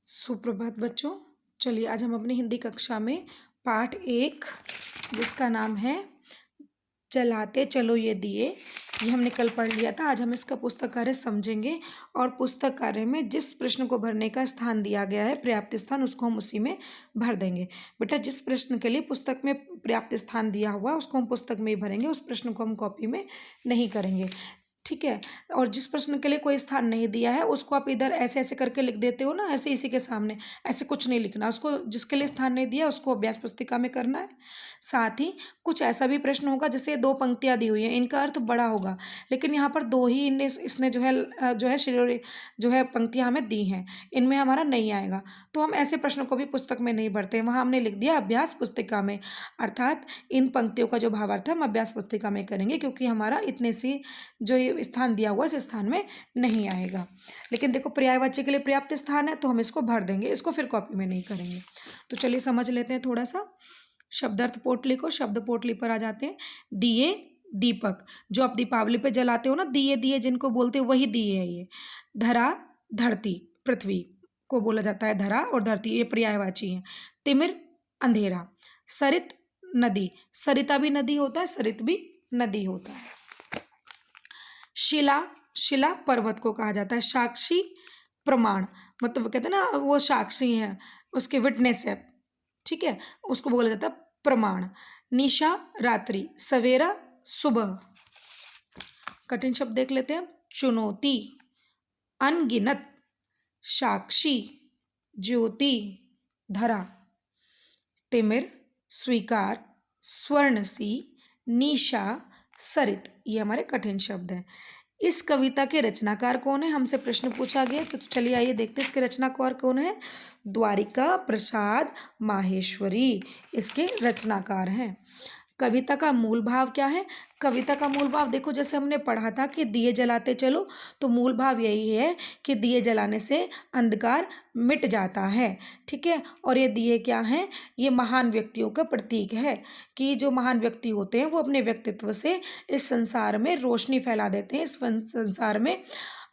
सुप्रभात बच्चों। चलिए आज हम अपनी हिंदी कक्षा में पाठ 1 जिसका नाम है चलाते चलो ये दिए, ये हमने कल पढ़ लिया था। आज हम इसका पुस्तक कार्य समझेंगे और पुस्तक कार्य में जिस प्रश्न को भरने का स्थान दिया गया है, पर्याप्त स्थान, उसको हम उसी में भर देंगे। बेटा जिस प्रश्न के लिए पुस्तक में पर्याप्त स्थान दिया हुआ है उसको हम पुस्तक में ही भरेंगे, उस प्रश्न को हम कॉपी में नहीं करेंगे, ठीक है। और जिस प्रश्न के लिए कोई स्थान नहीं दिया है उसको आप इधर ऐसे ऐसे करके लिख देते हो ना, ऐसे इसी के सामने, ऐसे कुछ नहीं लिखना। उसको जिसके लिए स्थान नहीं दिया उसको अभ्यास पुस्तिका में करना है। साथ ही कुछ ऐसा भी प्रश्न होगा जैसे 2 पंक्तियां दी हुई हैं, इनका अर्थ बड़ा होगा, लेकिन यहाँ पर 2 ही इसने जो है पंक्तियां हमें दी हैं, इनमें हमारा नहीं आएगा, तो हम ऐसे प्रश्नों को भी पुस्तक में नहीं भरते हैं। वहाँ हमने लिख दिया अभ्यास पुस्तिका में, अर्थात इन पंक्तियों का जो भावार्थ है हम अभ्यास पुस्तिका में करेंगे, क्योंकि हमारा इतने सी जो ये स्थान दिया हुआ है इस स्थान में नहीं आएगा। लेकिन देखो पर्यायवाची के लिए पर्याप्त स्थान है तो हम इसको भर देंगे, इसको फिर कॉपी में नहीं करेंगे। तो चलिए समझ लेते हैं थोड़ा सा। शब्दार्थ पोटली को, शब्द पोटली पर आ जाते हैं। दिए, दीपक, जो आप दीपावली पे जलाते हो ना, दिए दिए जिनको बोलते हो वही दिए है ये। धरा, धरती, पृथ्वी को बोला जाता है धरा और धरती, ये पर्यायवाची है। तिमिर, अंधेरा। सरित, नदी, सरिता भी नदी होता है, सरित भी नदी होता है। शिला, शिला पर्वत को कहा जाता है। साक्षी, प्रमाण, मतलब कहते हैं ना वो साक्षी हैं, उसके विटनेस है, ठीक है, उसको बोला जाता है प्रमाण। निशा, रात्रि, सवेरा, सुबह। कठिन शब्द देख लेते हैं। चुनौती, अनगिनत, साक्षी, ज्योति, धरा। तिमिर, स्वीकार, स्वर्णसी, निशा, सरित, ये हमारे कठिन शब्द हैं। इस कविता के रचनाकार कौन है, हमसे प्रश्न पूछा गया। तो चलिए आइए देखते हैं इसके रचनाकार कौन है। द्वारिका प्रसाद माहेश्वरी इसके रचनाकार हैं। कविता का मूल भाव क्या है? कविता का मूल भाव देखो, जैसे हमने पढ़ा था कि दिए जलाते चलो, तो मूल भाव यही है कि दिए जलाने से अंधकार मिट जाता है, ठीक है। और ये दिए क्या हैं? ये महान व्यक्तियों का प्रतीक है कि जो महान व्यक्ति होते हैं वो अपने व्यक्तित्व से इस संसार में रोशनी फैला देते हैं, इस संसार में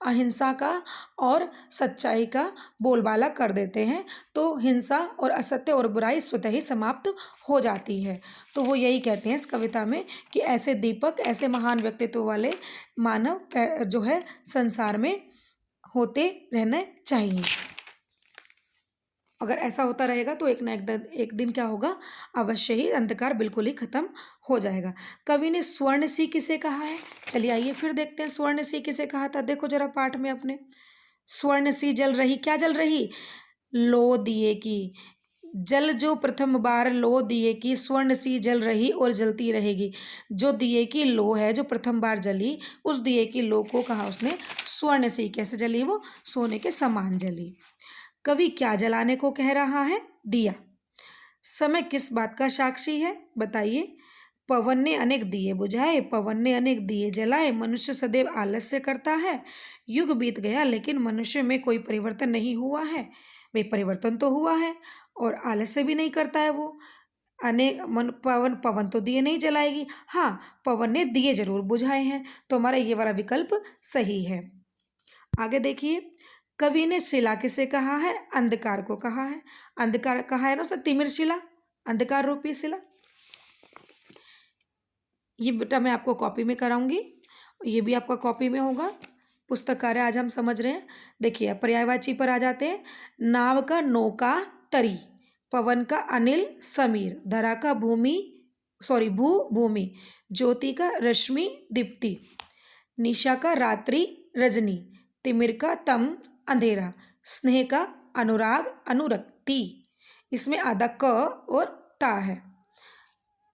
अहिंसा का और सच्चाई का बोलबाला कर देते हैं, तो हिंसा और असत्य और बुराई स्वतः ही समाप्त हो जाती है। तो वो यही कहते हैं इस कविता में कि ऐसे दीपक, ऐसे महान व्यक्तित्व वाले मानव जो है संसार में होते रहने चाहिए। अगर ऐसा होता रहेगा तो एक ना एक दिन क्या होगा, अवश्य ही अंधकार बिल्कुल ही खत्म हो जाएगा। कवि ने स्वर्णसी किसे कहा है? चलिए आइए फिर देखते हैं स्वर्णसी किसे कहा था। देखो जरा पाठ में अपने, स्वर्णसी जल रही, क्या जल रही? लो दिए की, जल जो प्रथम बार लो दिए की, स्वर्ण सी जल रही और जलती रहेगी। जो दिए की लो है, जो प्रथम बार जली, उस दिए की लो को कहा उसने स्वर्ण सी। कैसे जली? वो सोने के समान जली। कवि क्या जलाने को कह रहा है? दिया। समय किस बात का साक्षी है? बताइए। पवन ने अनेक दिए बुझाए, पवन ने अनेक दिए जलाए, मनुष्य सदैव आलस्य करता है। युग बीत गया लेकिन मनुष्य में कोई परिवर्तन नहीं हुआ है। वे परिवर्तन तो हुआ है और आलस्य भी नहीं करता है वो। पवन तो दिए नहीं जलाएगी, हाँ पवन ने दिए जरूर बुझाए हैं, तो हमारा ये वाला विकल्प सही है। आगे देखिए, कवि ने शिला किसे कहा है? अंधकार को कहा है। अंधकार कहा है ना उसने, तिमिर शिला, अंधकार रूपी शिला। ये बेटा मैं आपको कॉपी में कराऊंगी, ये भी आपका कॉपी में होगा। पुस्तक कार्य आज हम समझ रहे हैं। देखिए पर्यायवाची पर आ जाते हैं। नाव का नौका तरी, पवन का अनिल समीर, धरा का भूमि, ज्योति का रश्मि दीप्ति, निशा का रात्रि रजनी, तिमिर का तम अंधेरा, स्नेह का अनुराग अनुरक्ति। इसमें आधा क और ता है।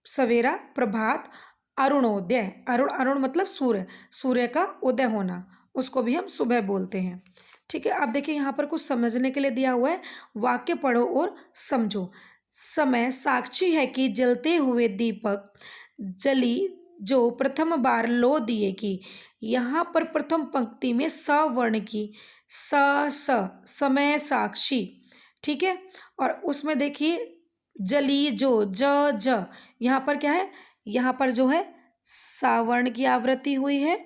सवेरा प्रभात, अरुणोदय, अरुण मतलब सूर्य, सूर्य का उदय होना, उसको भी हम सुबह बोलते हैं, ठीक है। अब देखिए यहाँ पर कुछ समझने के लिए दिया हुआ है, वाक्य पढ़ो और समझो। समय साक्षी है कि जलते हुए दीपक जली जो प्रथम बार लो दिए की। यहाँ पर प्रथम पंक्ति में स वर्ण की, समय साक्षी, ठीक है। और उसमें देखिए जली जो, ज यहाँ पर क्या है? यहाँ पर जो है सावर्ण की आवृत्ति हुई है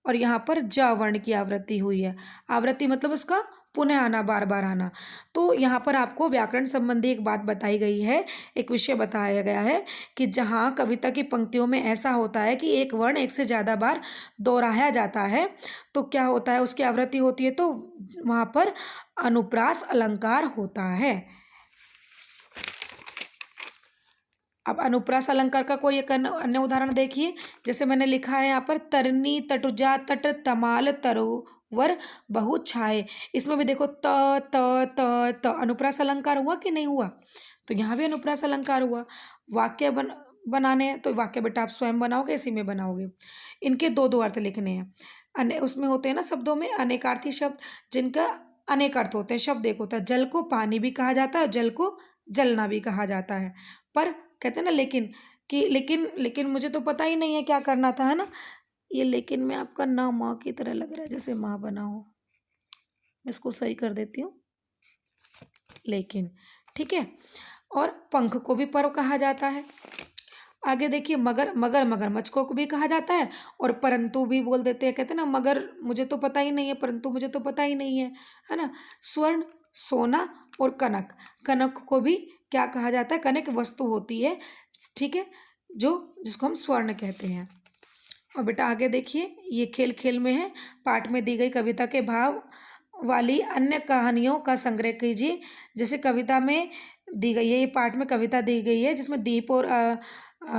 और यहाँ पर जा वर्ण की आवृत्ति हुई है। आवृत्ति मतलब उसका पुनः आना, बार बार आना। तो यहाँ पर आपको व्याकरण संबंधी एक बात बताई गई है, एक विषय बताया गया है कि जहाँ कविता की पंक्तियों में ऐसा होता है कि एक वर्ण एक से ज़्यादा बार दोहराया जाता है तो क्या होता है, उसकी आवृत्ति होती है, तो वहाँ पर अनुप्रास अलंकार होता है। अब अनुप्रास अलंकार का कोई एक अन्य उदाहरण देखिए, जैसे मैंने लिखा है यहाँ पर, तरनी तटुजा तट तमाल तरोवर बहु छाए। इसमें भी देखो त त त अनुप्रास अलंकार हुआ कि नहीं हुआ, तो यहाँ भी अनुप्रास अलंकार हुआ। वाक्य बनाने हैं तो वाक्य बेटा आप स्वयं बनाओगे, इसी में बनाओगे। इनके दो दो अर्थ लिखने हैं। अन्य उसमें होते हैं ना शब्दों में अनेकार्थी शब्द, जिनका अनेक अर्थ होते हैं। शब्द एक होता है, जल को पानी भी कहा जाता है, जल को जलना भी कहा जाता है। पर कहते हैं ना लेकिन, कि लेकिन मुझे तो पता ही नहीं है क्या करना था, है ना। ये लेकिन में आपका ना माँ की तरह लग रहा है, जैसे माँ बना हो। मैं इसको सही कर देती हूँ, लेकिन ठीक है। और पंख को भी पर्व कहा जाता है। आगे देखिए, मगर मगरमच्छ को भी कहा जाता है, और परंतु भी बोल देते हैं। कहते हैं ना, मगर मुझे तो पता ही नहीं है, परंतु मुझे तो पता ही नहीं है ना। स्वर्ण, सोना और कनक, कनक को भी क्या कहा जाता है, कनक वस्तु होती है, ठीक है, जिसको हम स्वर्ण कहते हैं। और बेटा आगे देखिए, ये खेल खेल में है, पाठ में दी गई कविता के भाव वाली अन्य कहानियों का संग्रह कीजिए। जैसे कविता में दी गई है, ये पाठ में कविता दी गई है जिसमें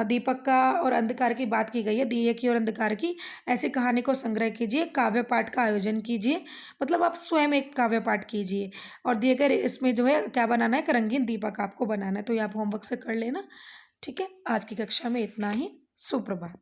दीपक का और अंधकार की बात की गई है, दिए की और अंधकार की। ऐसी कहानी को संग्रह कीजिए, काव्य पाठ का आयोजन कीजिए, मतलब आप स्वयं एक काव्य पाठ कीजिए। और दिए गए इसमें जो है क्या बनाना है, एक रंगीन दीपक आपको बनाना है। तो ये आप होमवर्क से कर लेना, ठीक है। आज की कक्षा में इतना ही। सुप्रभात।